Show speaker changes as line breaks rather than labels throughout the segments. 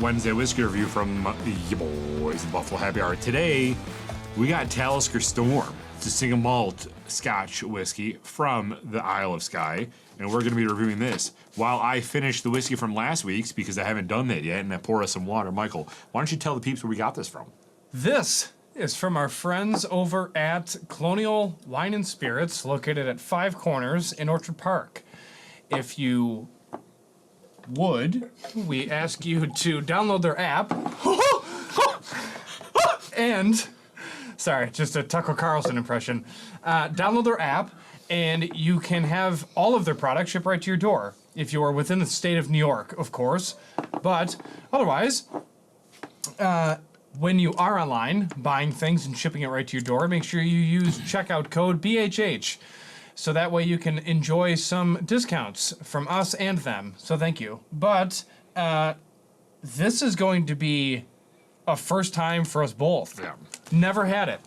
Wednesday whiskey review from your boys, the Buffalo Happy Hour. Today, we got Talisker Storm. It's a single malt Scotch whiskey from the Isle of Skye, and we're going to be reviewing this while I finish the whiskey from last week's because I haven't done that yet, and I pour us some water. Michael, why don't you tell the peeps where we got this from?
This is from our friends over at Colonial Wine and Spirits, located at Five Corners in Orchard Park. If you would, we ask you to download their app and, sorry, just a Tucker Carlson impression. Download their app and you can have all of their products shipped right to your door. If you are within the state of New York, of course. But otherwise, when you are online buying things and shipping it right to your door, make sure you use checkout code BHH. So that way you can enjoy some discounts from us and them. So thank you. But this is going to be a first time for us both.
Yeah.
Never had it.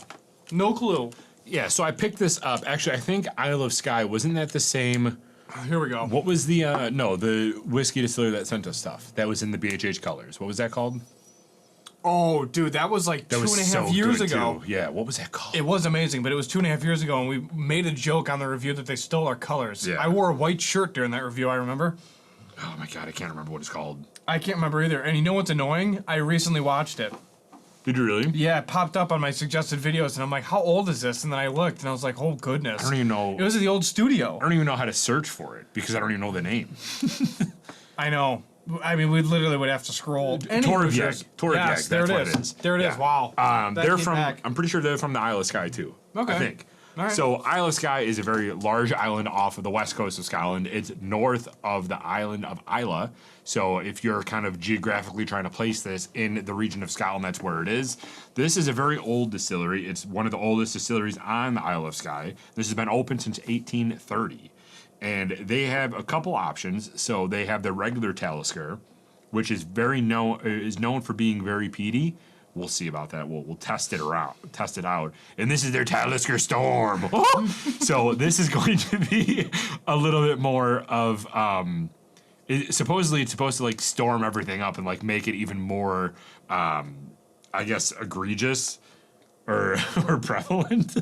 No clue.
Yeah, so I picked this up. Actually, I think Isle of Skye, wasn't that the same?
Here we go.
What was the, no, the whiskey distillery that sent us stuff? That was in the BHH colors. What was that called?
Oh, dude, that was like 2.5 years ago.
Too. Yeah, what was that called?
It was amazing, but it was 2.5 years ago, and we made a joke on the review that they stole our colors.
Yeah.
I wore a white shirt during that review, I remember.
Oh my god, I can't remember what it's called.
I can't remember either. And you know what's annoying? I recently watched it.
Did you really?
Yeah, it popped up on my suggested videos, and I'm like, how old is this? And then I looked, and I was like, oh, goodness.
I don't even know.
It was at the old studio.
I don't even know how to search for it, because I don't even know the name.
I know. I mean, we literally would have to scroll.
Torvig.
Yes, there it is. There it is. Wow.
They're from, I'm pretty sure they're from the Isle of Skye, too.
Okay.
I think.
All right.
So Isle of Skye is a very large island off of the west coast of Scotland. It's north of the island of Islay. So if you're kind of geographically trying to place this in the region of Scotland, that's where it is. This is a very old distillery. It's one of the oldest distilleries on the Isle of Skye. This has been open since 1830. And they have a couple options. So they have the regular Talisker, which is known for being very peaty. We'll see about that. We'll test it out. And this is their Talisker Storm. So this is going to be a little bit more of supposedly it's supposed to like storm everything up and like make it even more I guess egregious or prevalent.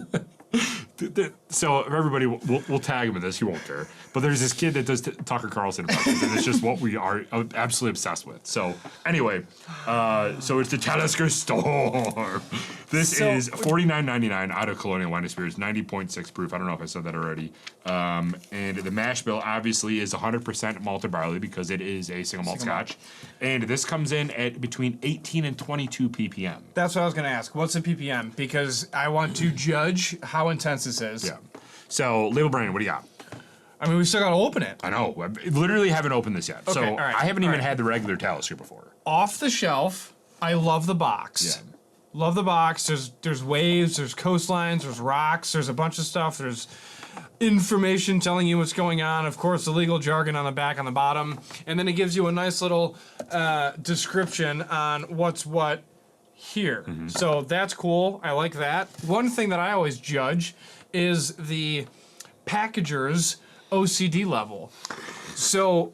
So everybody, we'll tag him in this. He won't care. But there's this kid that does Tucker Carlson impressions, and it's just what we are absolutely obsessed with. So anyway, so it's the Talisker Storm. This is $49.99 out of Colonial Wine and Spirits, 90.6 proof. I don't know if I said that already. And the mash bill obviously is 100% malted barley because it is a single malt Scotch. And this comes in at between 18 and 22 ppm.
That's what I was going to ask. What's the ppm? Because I want to judge how intense this is.
Yeah. So, Label Brandon, what do you got?
I mean, we still got to open it.
I know. I literally haven't opened this yet.
Okay,
So,
all right,
I haven't even had the regular Talisker before.
Off the shelf, I love the box.
Yeah.
Love the box. There's waves, there's coastlines, there's rocks, there's a bunch of stuff. There's information telling you what's going on. Of course, the legal jargon on the back, on the bottom. And then it gives you a nice little description on what's what here. Mm-hmm. So that's cool. I like that. One thing that I always judge is the packager's OCD level. So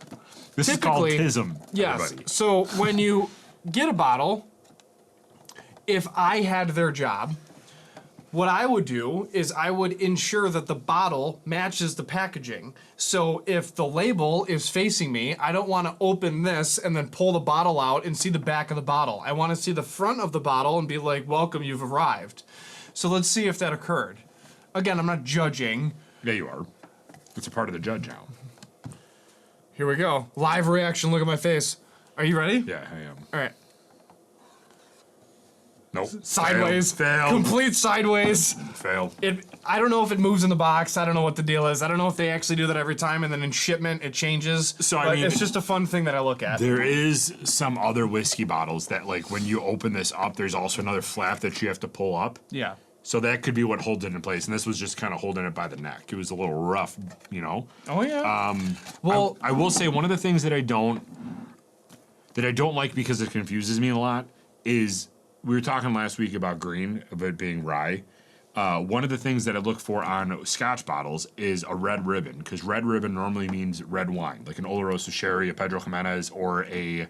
this is called TISM.
Yes.
Everybody.
So when you get a bottle, if I had their job, what I would do is I would ensure that the bottle matches the packaging. So if the label is facing me, I don't want to open this and then pull the bottle out and see the back of the bottle. I want to see the front of the bottle and be like, welcome, you've arrived. So let's see if that occurred. Again, I'm not judging.
Yeah, you are. It's a part of the judge now.
Here we go. Live reaction. Look at my face. Are you ready?
Yeah, I am.
All right.
Nope.
Sideways.
Fail.
Complete sideways.
Fail.
I don't know if it moves in the box. I don't know what the deal is. I don't know if they actually do that every time, and then in shipment it changes.
So I mean,
it's just a fun thing that I look at.
There is some other whiskey bottles that, like, when you open this up, there's also another flap that you have to pull up.
Yeah.
So that could be what holds it in place, and this was just kind of holding it by the neck. It was a little rough, you know.
Oh yeah.
Well, I will say one of the things that I don't like because it confuses me a lot is we were talking last week about green, of it being rye. One of the things that I look for on Scotch bottles is a red ribbon, because red ribbon normally means red wine, like an Oloroso sherry, a Pedro Jimenez, or a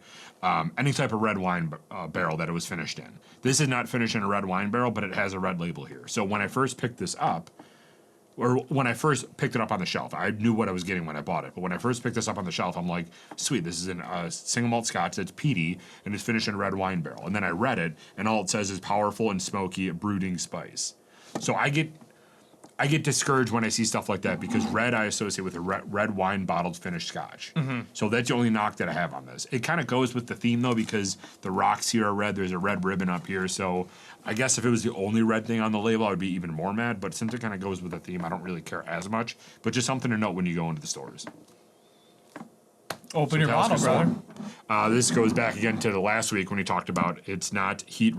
any type of red wine barrel that it was finished in. This is not finished in a red wine barrel, but it has a red label here. So when I first picked this up, or when I first picked it up on the shelf, I knew what I was getting when I bought it. But when I first picked this up on the shelf, I'm like, sweet, this is a single malt Scotch that's peaty and it's finished in a red wine barrel. And then I read it, and all it says is powerful and smoky brooding spice. So I get discouraged when I see stuff like that, because red I associate with a red wine bottled finished Scotch. So that's the only knock that I have on this. It kind of goes with the theme though, because the rocks here are red. There's a red ribbon up here. So I guess if it was the only red thing on the label, I would be even more mad. But since it kind of goes with the theme, I don't really care as much. But just something to note when you go into the stores.
Open your bottle, brother.
This goes back again to the last week when we talked about it's not heat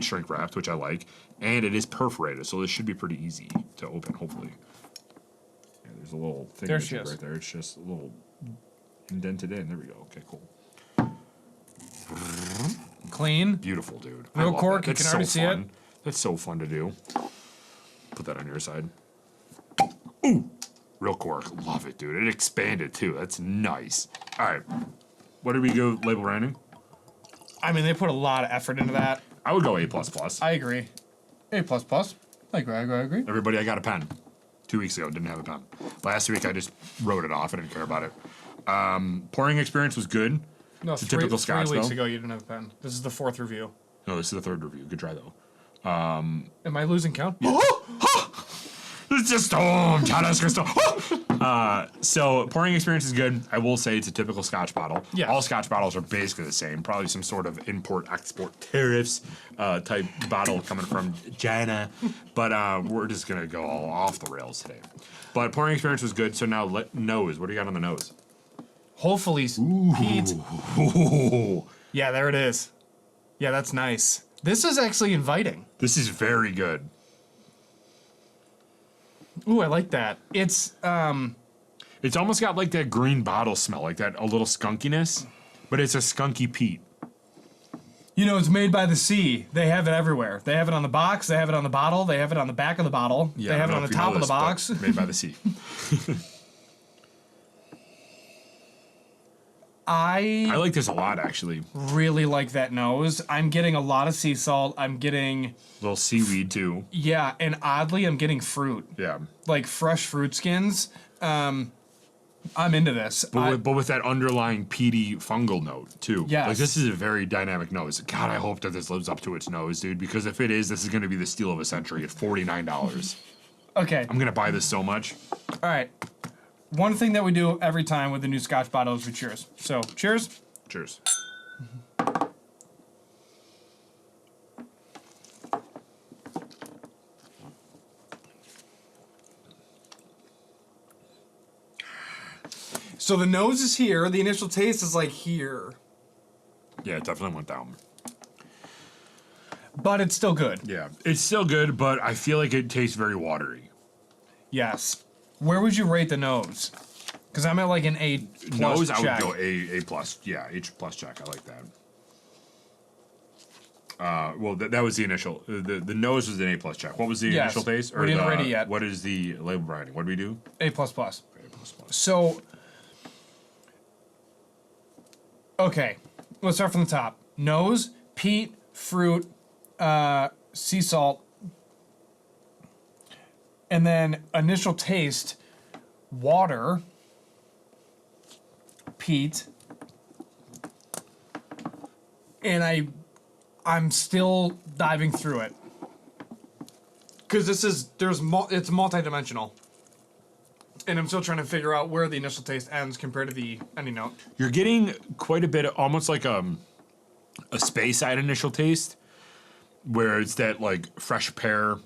shrink wrapped, which I like, and it is perforated, so this should be pretty easy to open, hopefully. Yeah, there's a little thing
There she is.
right there. It's just a little indented in. There we go. Okay, cool.
Clean.
Beautiful, dude.
Real cork, you
That's
can already see it.
fun. That's so fun to do. Put that on your side. Ooh! Real cork. Love it, dude. It expanded, too. That's nice. All right. What did we go label branding?
I mean, they put a lot of effort into that.
I would go A++.
I agree. A++. I agree.
Everybody, I got a pen. 2 weeks ago, didn't have a pen. Last week, I just wrote it off. I didn't care about it. Pouring experience was good.
No,
It's a typical Scotch,
3 weeks
though.
ago you didn't have a pen. This is the 4th review.
No, this is the 3rd review. Good try, though.
Am I losing count?
It's just Storm, Talisker Storm. So pouring experience is good. I will say it's a typical Scotch bottle.
Yeah.
All Scotch bottles are basically the same. Probably some sort of import-export tariffs type bottle coming from China. But we're just gonna go all off the rails today. But pouring experience was good. So now nose. What do you got on the nose?
Hopefully, Pete.
Ooh.
Yeah, there it is. Yeah, that's nice. This is actually inviting.
This is very good.
Ooh, I like that. It's
It's almost got like that green bottle smell, like that a little skunkiness, but it's a skunky peat.
you know, it's made by the sea. They have it everywhere. They have it on the box. They have it on the bottle. They have it on the back of the bottle.
Yeah,
they
I
have it
don't
on
know
the
if you know
top of the
this,
box.
but made by the sea. I
I
like this a lot, actually.
really like that nose. I'm getting a lot of sea salt. I'm getting,
Little seaweed too.
yeah, and oddly, I'm getting fruit.
Yeah,
Like fresh fruit skins. I'm into this.
but with that underlying peaty fungal note too.
Yes.
Like this is a very dynamic nose. God, I hope that this lives up to its nose, dude. Because if it is, this is going to be the steal of a century at $49.
Okay.
I'm gonna buy this so much.
All right. One thing that we do every time with the new Scotch bottle is we cheers. So, cheers.
Cheers.
So the nose is here. The initial taste is like here,
Yeah, it definitely went down.
but it's still good.
Yeah, it's still good, but I feel like it tastes very watery.
Yes. Where would you rate the nose? Because I'm at like an A plus
Nose,
check.
I would go A plus. Yeah, H plus check. I like that. Well, that was the initial. The nose was an A plus check. What was the
Yes.
initial taste?
We didn't rate it yet.
What is the label branding? What do we do?
A plus plus.
A plus plus.
So, okay, let's start from the top. Nose, peat, fruit, sea salt, and then initial taste, water, peat, and I'm still diving through it because it's multidimensional. And I'm still trying to figure out where the initial taste ends compared to the ending note.
You're getting quite a bit, almost like a space side initial taste, where it's that like fresh pear,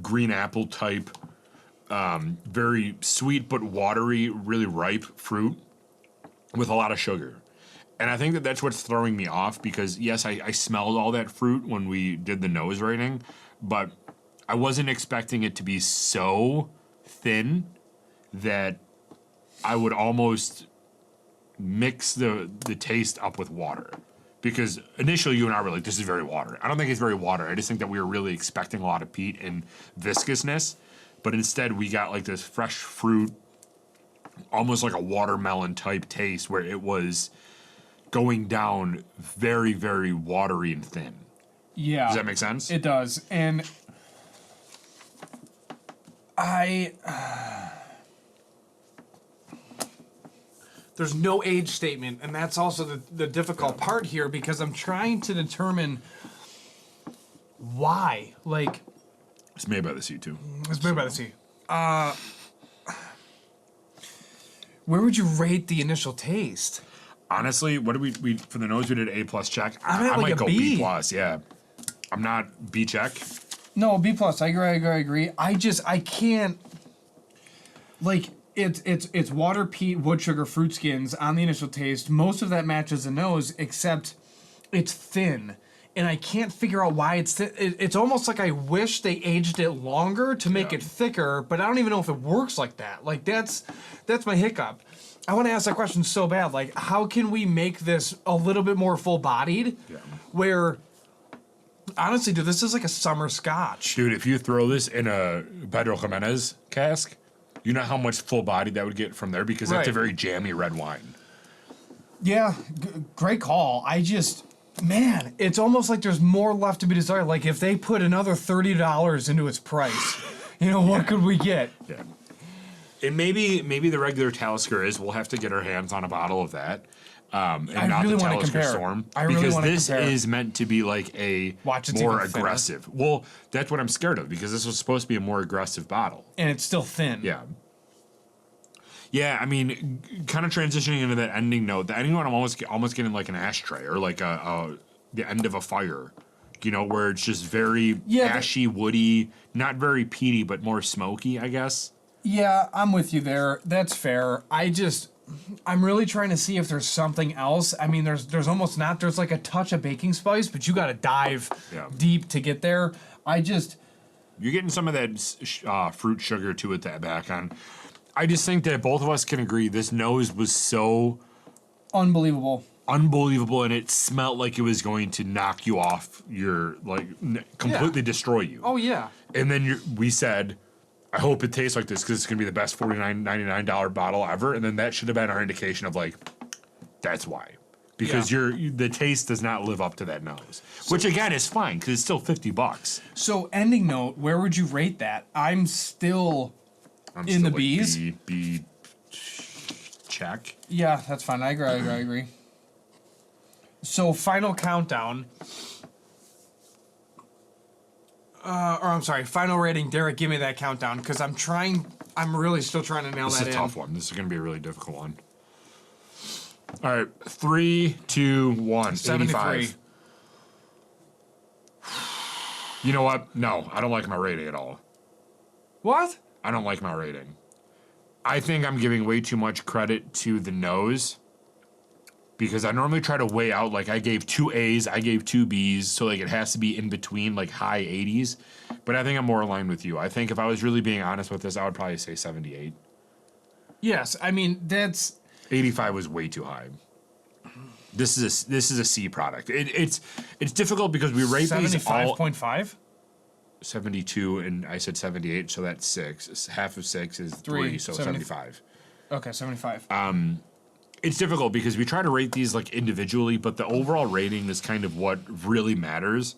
green apple type, very sweet but watery, really ripe fruit with a lot of sugar. And I think that that's what's throwing me off because, yes, I smelled all that fruit when we did the nose rating, but I wasn't expecting it to be so thin that I would almost mix the taste up with water. Because initially you and I were like, this is very water. I don't think it's very water. I just think that we were really expecting a lot of peat and viscousness. But instead we got like this fresh fruit, almost like a watermelon type taste where it was going down very, very watery and thin.
Yeah.
Does that make sense?
It does. And there's no age statement, and that's also the difficult part here, because I'm trying to determine why. Like,
It's made by the sea too.
it's made by the sea. Where would you rate the initial taste?
Honestly, what did we for the nose? We did A+ check.
I'm at
I
like
might
a
go
B.
B+. Yeah, I'm not B check.
No, B+. I agree. I can't. Like, it's water, peat, wood sugar, fruit skins on the initial taste. Most of that matches the nose, except it's thin. And I can't figure out why it's thin. It's almost like I wish they aged it longer to make it thicker, but I don't even know if it works like that. Like, that's my hiccup. I want to ask that question so bad. Like, how can we make this a little bit more full-bodied?
Yeah.
Where, honestly, dude, this is like a summer scotch.
Dude, if you throw this in a Pedro Jimenez cask, you know how much full body that would get from there, because that's a
Right.
very jammy red wine.
Yeah, great call. Man, it's almost like there's more left to be desired. Like, if they put another $30 into its price, what could we get?
Yeah. And maybe the regular Talisker is. We'll have to get our hands on a bottle of that. And
I
not
really
the
wanna
Talisker
compare.
Storm.
I really
because
wanna
this
compare.
is meant to be like a
Watch, it's
more
even thinner.
aggressive. Well, that's what I'm scared of, because this was supposed to be a more aggressive bottle.
And it's still thin.
Yeah. Yeah, I mean, kind of transitioning into that ending note. The ending note, I'm almost getting like an ashtray or like the end of a fire, where it's just very ashy, woody, not very peaty, but more smoky, I guess.
Yeah, I'm with you there. That's fair. I'm really trying to see if there's something else. I mean, there's almost not. There's like a touch of baking spice, but you got to dive deep to get there.
You're getting some of that fruit sugar to it that back on. I just think that both of us can agree this nose was so
unbelievable,
and it smelled like it was going to knock you off your, completely destroy you.
Oh, yeah.
And then we said, I hope it tastes like this, because it's going to be the best $49.99 bottle ever. And then that should have been our indication of, that's why. Because the taste does not live up to that nose. Which, again, is fine, because it's still $50.
So, ending note, where would you rate that? I'm still in the B's.
B check.
Yeah, that's fine. I agree. So, final countdown. Final rating. Derek, give me that countdown, because I'm really still trying to nail
This
that
is
in.
a tough one. This is going to be a really difficult one. All right, 3, 2, 1. 85. You know what? No, I don't like my rating at all.
What?
I don't like my rating. I think I'm giving way too much credit to the nose, because I normally try to weigh out, I gave 2 A's, I gave 2 B's, so it has to be in between, high 80s. But I think I'm more aligned with you. I think if I was really being honest with this, I would probably say 78.
Yes, I mean, that's...
85 was way too high. This is a C product. It's difficult because we rate these all
75.5?
72, and I said 78, so that's 6. Half of 6 is 3, so 75.
Okay, 75.
It's difficult because we try to rate these individually, but the overall rating is kind of what really matters.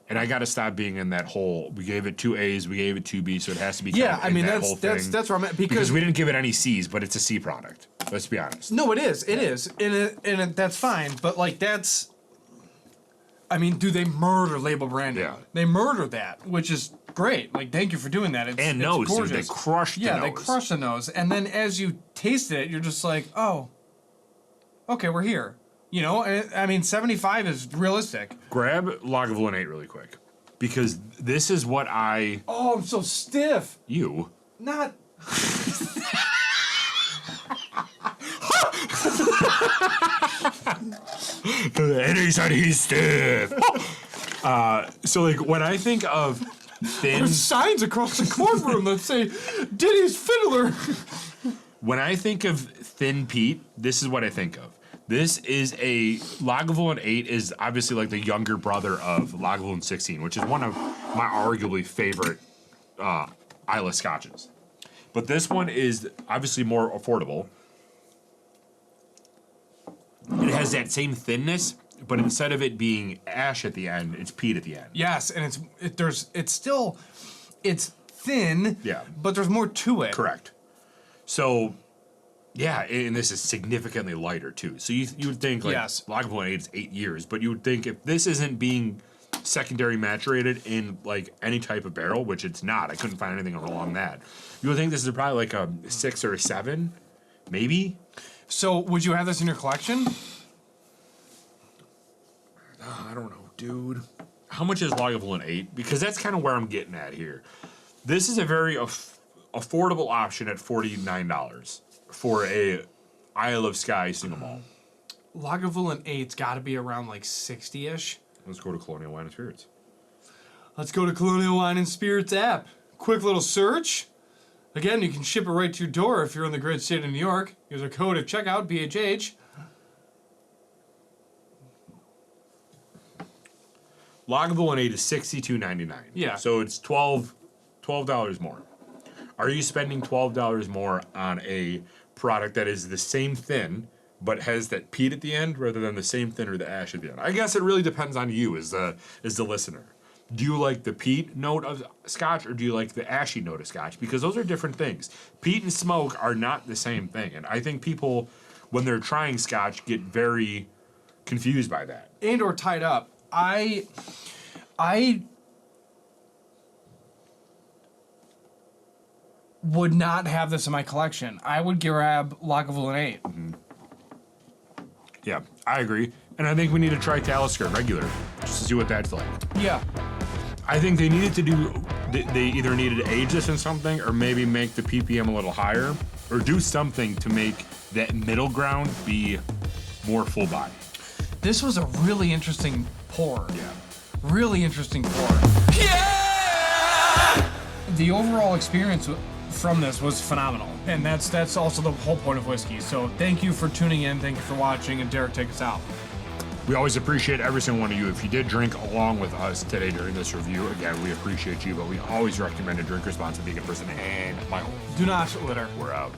And I got to stop being in that whole. We gave it 2 A's, we gave it 2 B's, so it has to be.
Yeah,
kind of
I
in
mean
that whole
that's
thing.
that's where I'm at,
because we didn't give it any C's, but it's a C product. Let's be honest.
No, it is. It is, and that's fine. But that's. I mean, do they murder label branding?
Yeah.
They murder that, which is great. Thank you for doing that. It's
nose, dude,
gorgeous.
they crushed the
Yeah,
nose.
they crush the nose, and then as you taste it, you're just like, oh, okay, we're here. I mean, 75 is realistic.
Grab Lagavulin 8 really quick, because this is what I.
Oh, I'm so stiff.
You.
Not.
And he said he's stiff. So when I think of thin,
There's signs across the courtroom that say Diddy's Fiddler.
when I think of thin peat, this is what I think of. This is a Lagavulin 8 is obviously like the younger brother of Lagavulin 16, which is one of my arguably favorite Islay scotches. But this one is obviously more affordable. It has that same thinness, but instead of it being ash at the end, it's peat at the end.
Yes, and it's thin.
Yeah.
But there's more to it.
Correct. So, yeah, and this is significantly lighter too. So you would think like
Yes.
Lagavulin 8 is 8 years, but you would think if this isn't being secondary maturated in like any type of barrel, which it's not, I couldn't find anything along that. You would think this is probably like a 6 or a 7, maybe.
So would you have this in your collection?
I don't know, dude. How much is Lagavulin 8? Because that's kind of where I'm getting at here. This is a very affordable option at $49 for a Isle of Skye single malt.
Lagavulin 8's got to be around like 60-ish.
Let's go to Colonial Wine and Spirits.
Let's go to Colonial Wine and Spirits app. Quick little search. Again, you can ship it right to your door if you're in the great state of New York. Use our code at checkout, BHH.
Lagavulin 8 is $62.99.
Yeah.
So it's $12 more. Are you spending $12 more on a product that is the same thin, but has that peat at the end, rather than the same thin or the ash at the end? I guess it really depends on you as the listener. Do you like the peat note of Scotch, or do you like the ashy note of Scotch? Because those are different things. Peat and smoke are not the same thing, and I think people, when they're trying Scotch, get very confused by that.
And or tied up. I would not have this in my collection. I would grab Lagavulin 8.
Yeah, I agree. And I think we need to try Talisker regular, just to see what that's like.
Yeah.
I think they needed to do, they either needed to age this in something, or maybe make the ppm a little higher, or do something to make that middle ground be more full body.
This was a really interesting pour.
Yeah.
Really interesting pour. Yeah! The overall experience from this was phenomenal. And that's also the whole point of whiskey. So thank you for tuning in. Thank you for watching. And Derek, take us out.
We always appreciate every single one of you. If you did drink along with us today during this review, again, we appreciate you, but we always recommend a drink responsibly, vegan person and my home.
Do not litter.
We're out.